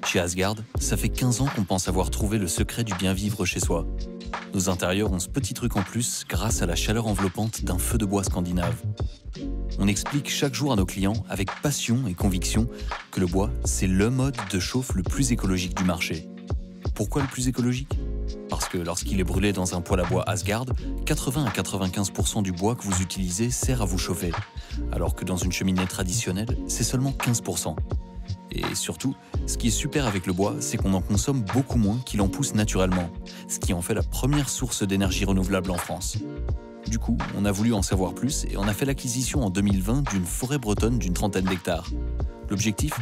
Chez Asgard, ça fait 15 ans qu'on pense avoir trouvé le secret du bien vivre chez soi. Nos intérieurs ont ce petit truc en plus grâce à la chaleur enveloppante d'un feu de bois scandinave. On explique chaque jour à nos clients, avec passion et conviction, que le bois, c'est le mode de chauffe le plus écologique du marché. Pourquoi le plus écologique ? Parce que lorsqu'il est brûlé dans un poêle à bois Asgard, 80 à 95% du bois que vous utilisez sert à vous chauffer, alors que dans une cheminée traditionnelle, c'est seulement 15%. Et surtout, ce qui est super avec le bois, c'est qu'on en consomme beaucoup moins qu'il en pousse naturellement, ce qui en fait la première source d'énergie renouvelable en France. Du coup, on a voulu en savoir plus et on a fait l'acquisition en 2020 d'une forêt bretonne d'une trentaine d'hectares. L'objectif ?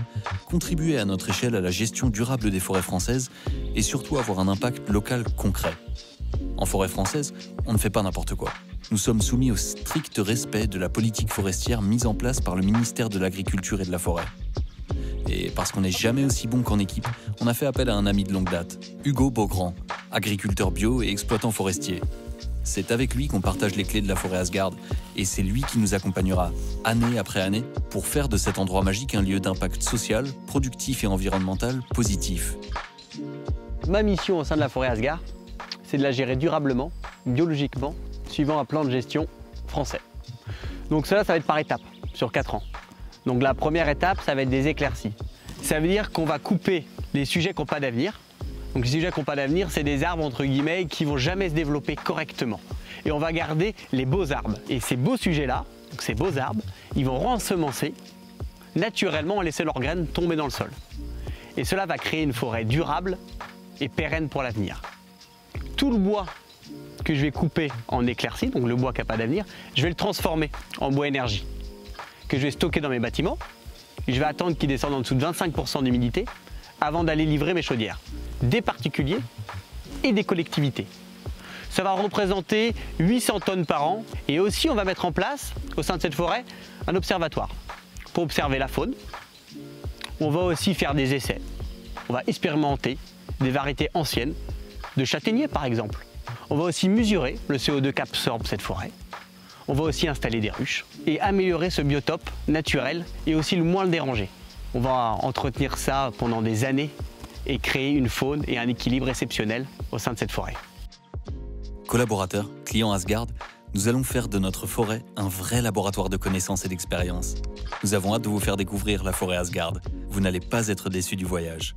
Contribuer à notre échelle à la gestion durable des forêts françaises et surtout avoir un impact local concret. En forêt française, on ne fait pas n'importe quoi. Nous sommes soumis au strict respect de la politique forestière mise en place par le ministère de l'Agriculture et de la Forêt. Et parce qu'on n'est jamais aussi bon qu'en équipe, on a fait appel à un ami de longue date, Hugo Beaugrand, agriculteur bio et exploitant forestier. C'est avec lui qu'on partage les clés de la forêt Asgard, et c'est lui qui nous accompagnera, année après année, pour faire de cet endroit magique un lieu d'impact social, productif et environnemental positif. Ma mission au sein de la forêt Asgard, c'est de la gérer durablement, biologiquement, suivant un plan de gestion français. Donc cela, ça va être par étapes, sur 4 ans. Donc la première étape, ça va être des éclaircies. Ça veut dire qu'on va couper les sujets qui n'ont pas d'avenir. Donc les sujets qui n'ont pas d'avenir, c'est des arbres entre guillemets qui vont jamais se développer correctement. Et on va garder les beaux arbres. Et ces beaux sujets-là, donc ces beaux arbres, ils vont rensemencer naturellement en laisser leurs graines tomber dans le sol. Et cela va créer une forêt durable et pérenne pour l'avenir. Tout le bois que je vais couper en éclaircie, donc le bois qui n'a pas d'avenir, je vais le transformer en bois énergie, que je vais stocker dans mes bâtiments. Je vais attendre qu'il descende en dessous de 25% d'humidité avant d'aller livrer mes chaudières, des particuliers et des collectivités. Ça va représenter 800 tonnes par an et aussi on va mettre en place, au sein de cette forêt, un observatoire pour observer la faune. On va aussi faire des essais. On va expérimenter des variétés anciennes, de châtaigniers par exemple. On va aussi mesurer le CO2 qu'absorbe cette forêt. On va aussi installer des ruches et améliorer ce biotope naturel et aussi le moins le déranger. On va entretenir ça pendant des années et créer une faune et un équilibre exceptionnel au sein de cette forêt. Collaborateurs, clients Asgard, nous allons faire de notre forêt un vrai laboratoire de connaissances et d'expériences. Nous avons hâte de vous faire découvrir la forêt Asgard. Vous n'allez pas être déçus du voyage.